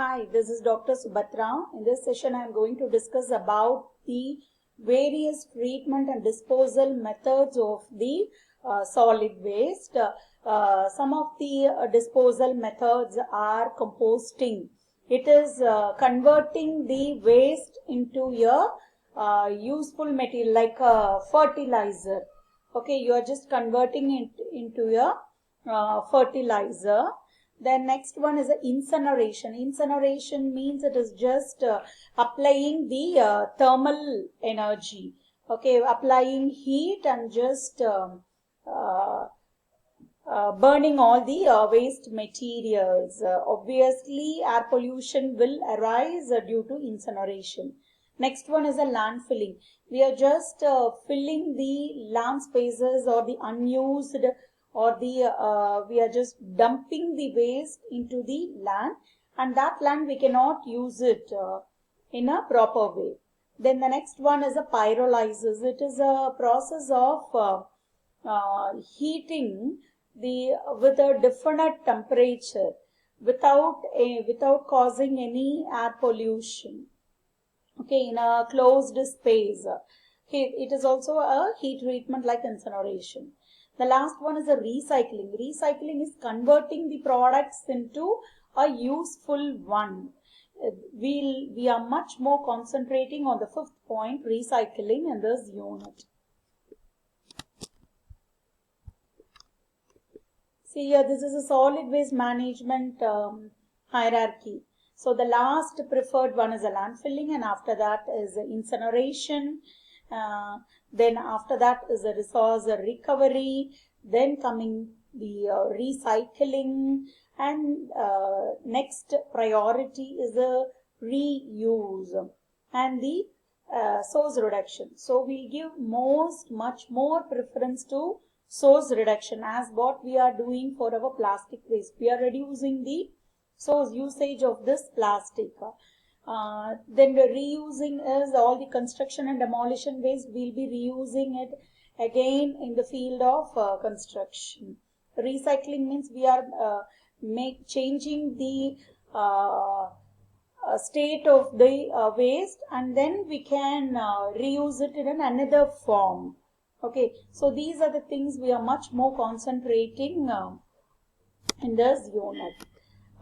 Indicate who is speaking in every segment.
Speaker 1: Hi, this is Dr. Subhatra. In this session, I am going to discuss about the various treatment and disposal methods of the solid waste. Some of the disposal methods are composting. It is converting the waste into a useful material like a fertilizer. Okay, you are just converting it into a fertilizer. Then next one is incineration. Incineration means it is just applying the thermal energy. Okay, applying heat and just burning all the waste materials. Obviously, air pollution will arise due to incineration. Next one is a landfilling. We are just filling the land spaces or the unused or the we are just dumping the waste into the land, and that land we cannot use it in a proper way. Then the next one is a pyrolysis. It is a process of heating the with a definite temperature without causing any air pollution. Okay, in a closed space. It is also a heat treatment like incineration. The last one is a recycling. Recycling is converting the products into a useful one. We are much more concentrating on the fifth point, recycling, in this unit. See here, this is a solid waste management hierarchy. So the last preferred one is a landfilling, and after that is incineration. Then after that is a resource recovery. Then coming the recycling, and next priority is the reuse and the source reduction. So we give much more preference to source reduction as what we are doing for our plastic waste. We are reducing the source usage of this plastic. Then the reusing is all the construction and demolition waste. We'll be reusing it again in the field of construction. Recycling means we are changing the state of the waste, and then we can reuse it in another form. Okay, so these are the things we are much more concentrating in this unit.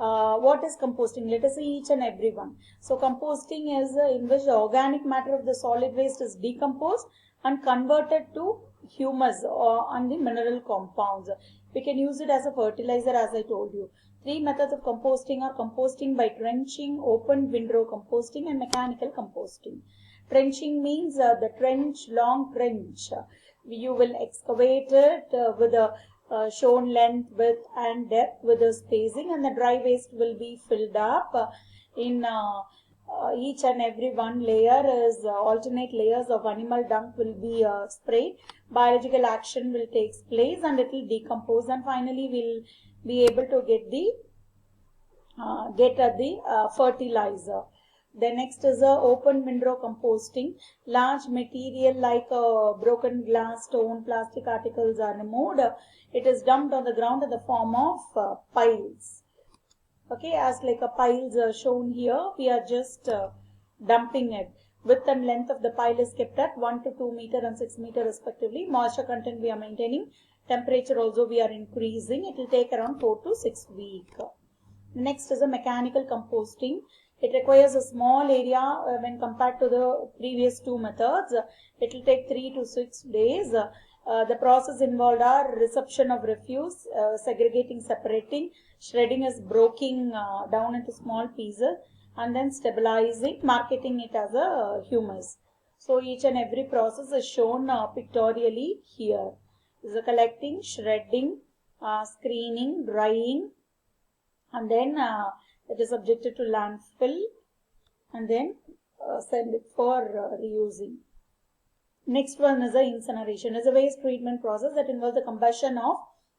Speaker 1: What is composting? Let us see each and every one. So composting is in which the organic matter of the solid waste is decomposed and converted to humus or on the mineral compounds. We can use it as a fertilizer, as I told you. Three methods of composting are composting by trenching, open windrow composting, and mechanical composting. Trenching means the long trench. You will excavate it with a shown length, width, and depth with the spacing, and the dry waste will be filled up in each and every one layer is alternate layers of animal dung will be sprayed. Biological action will take place and it will decompose, and finally we'll be able to get the fertilizer. The next is open windrow composting. Large material like broken glass, stone, plastic articles are removed. It is dumped on the ground in the form of piles. Okay, as like a piles shown here, we are just dumping it. Width and length of the pile is kept at 1 to 2 meter and 6 meter respectively. Moisture content we are maintaining. Temperature also we are increasing. It will take around 4 to 6 weeks. Next is a mechanical composting. It requires a small area when compared to the previous two methods. It will take 3 to 6 days. The process involved are reception of refuse, segregating, separating, shredding is breaking down into small pieces, and then stabilizing, marketing it as a humus. So each and every process is shown pictorially here. This is collecting, shredding, screening, drying, and then it is subjected to landfill, and then send it for reusing. Next one is the incineration. It is a waste treatment process that involves the combustion of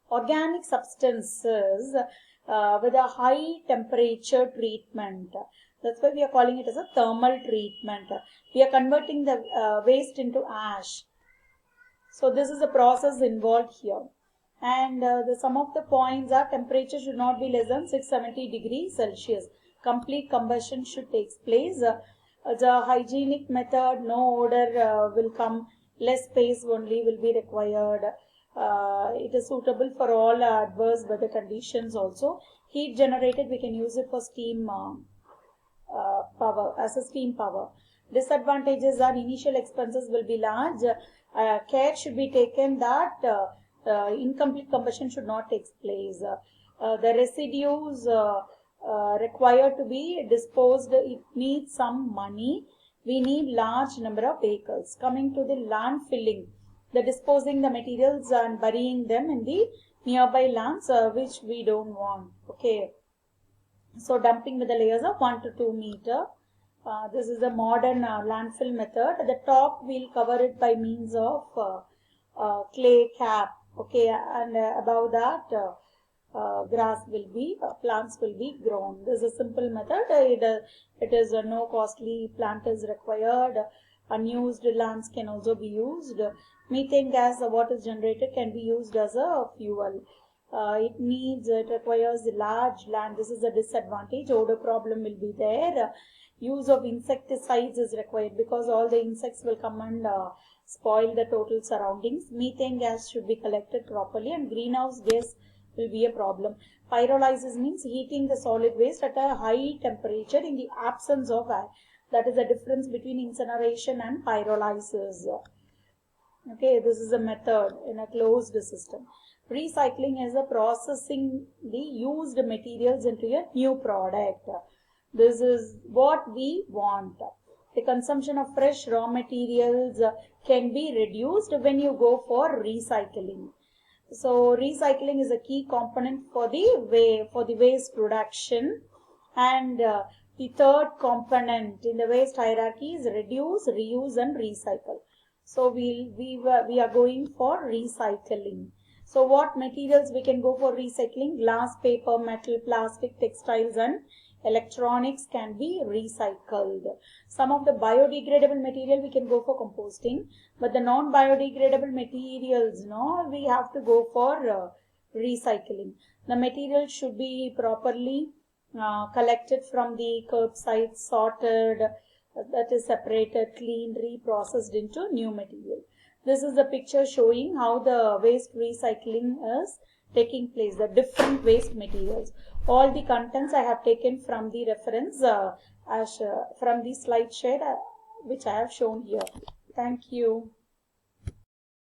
Speaker 1: organic substances with a high temperature treatment. That's why we are calling it as a thermal treatment. We are converting the waste into ash. So this is the process involved here. And some of the points are temperature should not be less than 670 degrees Celsius. complete combustion should take place. The hygienic method, no odor will come, less space only will be required. It is suitable for all adverse weather conditions also. Heat generated, we can use it for steam power, as a steam power. Disadvantages are initial expenses will be large. Care should be taken that incomplete combustion should not take place. The residues required to be disposed, it needs some money. We need large number of vehicles. Coming to the landfilling, the disposing the materials and burying them in the nearby lands, which we don't want. Okay. So dumping with the layers of 1 to 2 meter. This is a modern landfill method. At the top we'll cover it by means of clay cap. Okay, and above that grass will be, plants will be grown. This is a simple method. It is no costly plant is required. Unused lands can also be used. Methane gas, what is generated, can be used as a fuel. It requires large land. This is a disadvantage. Odor problem will be there. Use of insecticides is required because all the insects will come and spoil the total surroundings. Methane gas should be collected properly, and greenhouse gas will be a problem. Pyrolysis means heating the solid waste at a high temperature in the absence of air. That is the difference between incineration and pyrolysis. Okay, this is a method in a closed system. Recycling is a processing the used materials into a new product. This is what we want. The consumption of fresh raw materials can be reduced when you go for recycling. So recycling is a key component for the waste production, and the third component in the waste hierarchy is reduce, reuse and recycle. So we are going for recycling. So what materials we can go for recycling? Glass, paper, metal, plastic, textiles and electronics can be recycled. Some of the biodegradable material we can go for composting, but the non-biodegradable materials, no, we have to go for recycling. The material should be properly collected from the curbside, sorted, that is separated, cleaned, reprocessed into new material. This is the picture showing how the waste recycling is taking place, the different waste materials. All the contents I have taken from the reference from the slide share which I have shown here. Thank you.